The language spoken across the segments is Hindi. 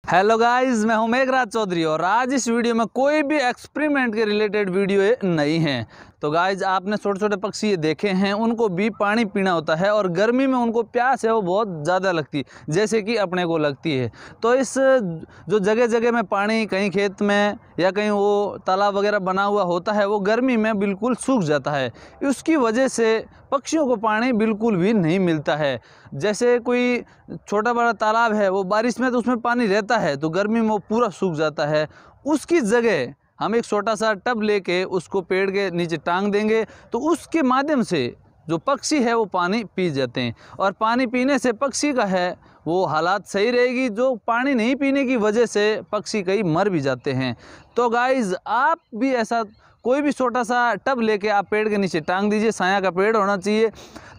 हेलो गाइस, मैं हूं मेघराज चौधरी और आज इस वीडियो में कोई भी एक्सपेरिमेंट के रिलेटेड वीडियो नहीं है। तो गाइस, आपने छोटे छोटे पक्षी ये देखे हैं, उनको भी पानी पीना होता है और गर्मी में उनको प्यास है वो बहुत ज़्यादा लगती है, जैसे कि अपने को लगती है। तो इस जो जगह जगह में पानी, कहीं खेत में या कहीं वो तालाब वगैरह बना हुआ होता है, वो गर्मी में बिल्कुल सूख जाता है। उसकी वजह से पक्षियों को पानी बिल्कुल भी नहीं मिलता है। जैसे कोई छोटा बड़ा तालाब है, वो बारिश में तो उसमें पानी रहता है, तो गर्मी में वो पूरा सूख जाता है। उसकी जगह हम एक छोटा सा टब लेके उसको पेड़ के नीचे टांग देंगे, तो उसके माध्यम से जो पक्षी है वो पानी पी जाते हैं। और पानी पीने से पक्षी का है वो हालात सही रहेगी। जो पानी नहीं पीने की वजह से पक्षी कई मर भी जाते हैं। तो गाइज़, आप भी ऐसा कोई भी छोटा सा टब लेके आप पेड़ के नीचे टांग दीजिए। साया का पेड़ होना चाहिए,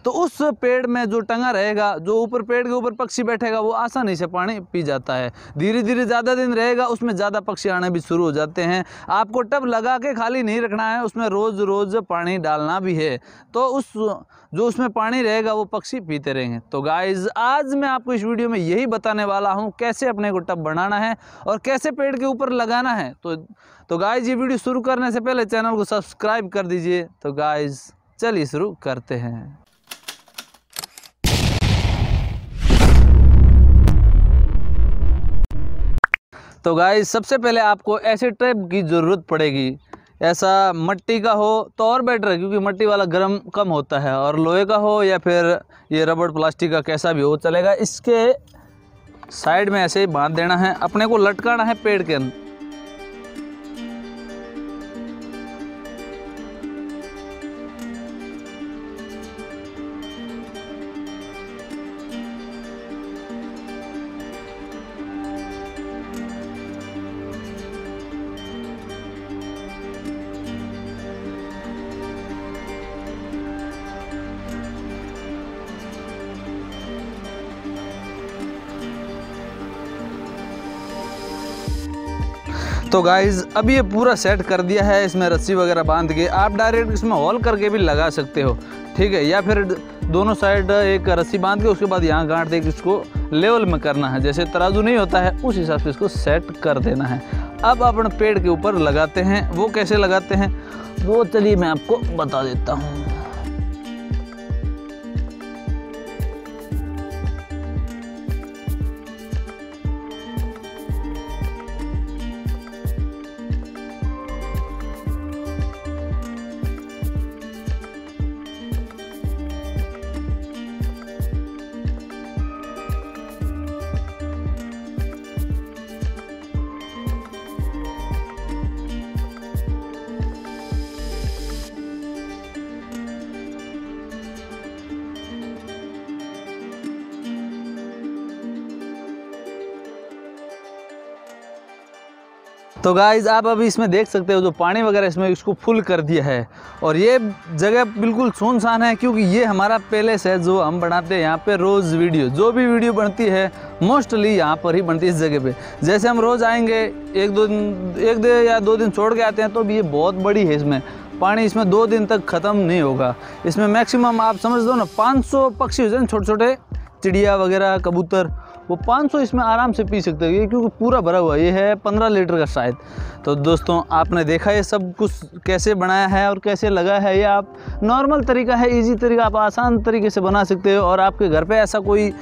तो उस पेड़ में जो टंगा रहेगा, जो ऊपर पेड़ के ऊपर पक्षी बैठेगा, वो आसानी से पानी पी जाता है। धीरे धीरे ज़्यादा दिन रहेगा, उसमें ज़्यादा पक्षी आने भी शुरू हो जाते हैं। आपको टब लगा के खाली नहीं रखना है, उसमें रोज़ रोज़ पानी डालना भी है, तो जो उसमें पानी रहेगा वो पक्षी पीते रहेंगे। तो गाइज़, आज मैं आपको इस वीडियो में यही बताने वाला हूँ कैसे अपने को टब बनाना है और कैसे पेड़ के ऊपर लगाना है। तो गाइज़, ये वीडियो शुरू करने से पहले चैनल को सब्सक्राइब कर दीजिए। तो गाइज़, चलिए शुरू करते हैं। तो गाइस, सबसे पहले आपको ऐसे ट्रैप की ज़रूरत पड़ेगी। ऐसा मट्टी का हो तो और बेटर है, क्योंकि मट्टी वाला गर्म कम होता है। और लोहे का हो या फिर ये रबड़ प्लास्टिक का, कैसा भी हो चलेगा। इसके साइड में ऐसे ही बांध देना है, अपने को लटकाना है पेड़ के अंदर। तो गाइज़, अब ये पूरा सेट कर दिया है। इसमें रस्सी वगैरह बांध के आप डायरेक्ट इसमें होल करके भी लगा सकते हो, ठीक है। या फिर दोनों साइड एक रस्सी बांध के उसके बाद यहाँ गांठ दे के इसको लेवल में करना है। जैसे तराजू नहीं होता है, उस हिसाब से इसको सेट कर देना है। अब अपन पेड़ के ऊपर लगाते हैं। वो कैसे लगाते हैं वो चलिए मैं आपको बता देता हूँ। तो गाइज़, आप अभी इसमें देख सकते हो जो पानी वगैरह इसमें इसको फुल कर दिया है। और ये जगह बिल्कुल सुनसान है, क्योंकि ये हमारा पैलेस है जो हम बनाते हैं यहाँ पे रोज़ वीडियो। जो भी वीडियो बनती है मोस्टली यहाँ पर ही बनती है, इस जगह पे। जैसे हम रोज़ आएंगे, एक दिन या 2 दिन छोड़ के आते हैं, तो भी ये बहुत बड़ी है। इसमें पानी इसमें 2 दिन तक ख़त्म नहीं होगा। इसमें मैक्सिमम आप समझ दो ना 500 पक्षी हो जाए, छोटे छोटे चिड़िया वगैरह, कबूतर, वो 500 इसमें आराम से पी सकते हैं, क्योंकि पूरा भरा हुआ। ये है 15 लीटर का शायद। तो दोस्तों, आपने देखा ये सब कुछ कैसे बनाया है और कैसे लगा है। ये आप नॉर्मल तरीका है, इजी तरीका, आप आसान तरीके से बना सकते हो। और आपके घर पे ऐसा कोई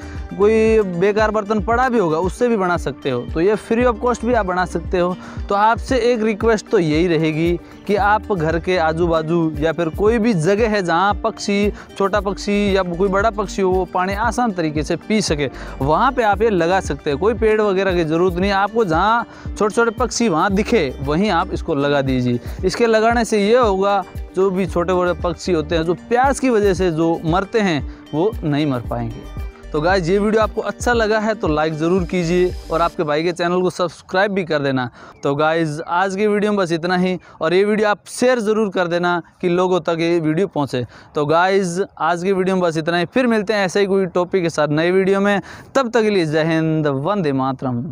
बेकार बर्तन पड़ा भी होगा, उससे भी बना सकते हो। तो ये फ्री ऑफ कॉस्ट भी आप बना सकते हो। तो आपसे एक रिक्वेस्ट तो यही रहेगी कि आप घर के आजू बाजू या फिर कोई भी जगह है जहाँ पक्षी, छोटा पक्षी या कोई बड़ा पक्षी हो, वो पानी आसान तरीके से पी सके, वहाँ पे आप ये लगा सकते हैं। कोई पेड़ वगैरह की ज़रूरत नहीं, आपको जहाँ छोटे छोटे पक्षी वहाँ दिखे वहीं आप इसको लगा दीजिए। इसके लगाने से ये होगा, जो भी छोटे बड़े पक्षी होते हैं जो प्यास की वजह से जो मरते हैं, वो नहीं मर पाएंगे। तो गाइस, ये वीडियो आपको अच्छा लगा है तो लाइक ज़रूर कीजिए और आपके भाई के चैनल को सब्सक्राइब भी कर देना। तो गाइस, आज की वीडियो में बस इतना ही, और ये वीडियो आप शेयर ज़रूर कर देना कि लोगों तक ये वीडियो पहुंचे। तो गाइस, आज की वीडियो में बस इतना ही। फिर मिलते हैं ऐसे ही कोई टॉपिक के साथ नई वीडियो में। तब तक के लिए जय हिंद, वंदे मातरम।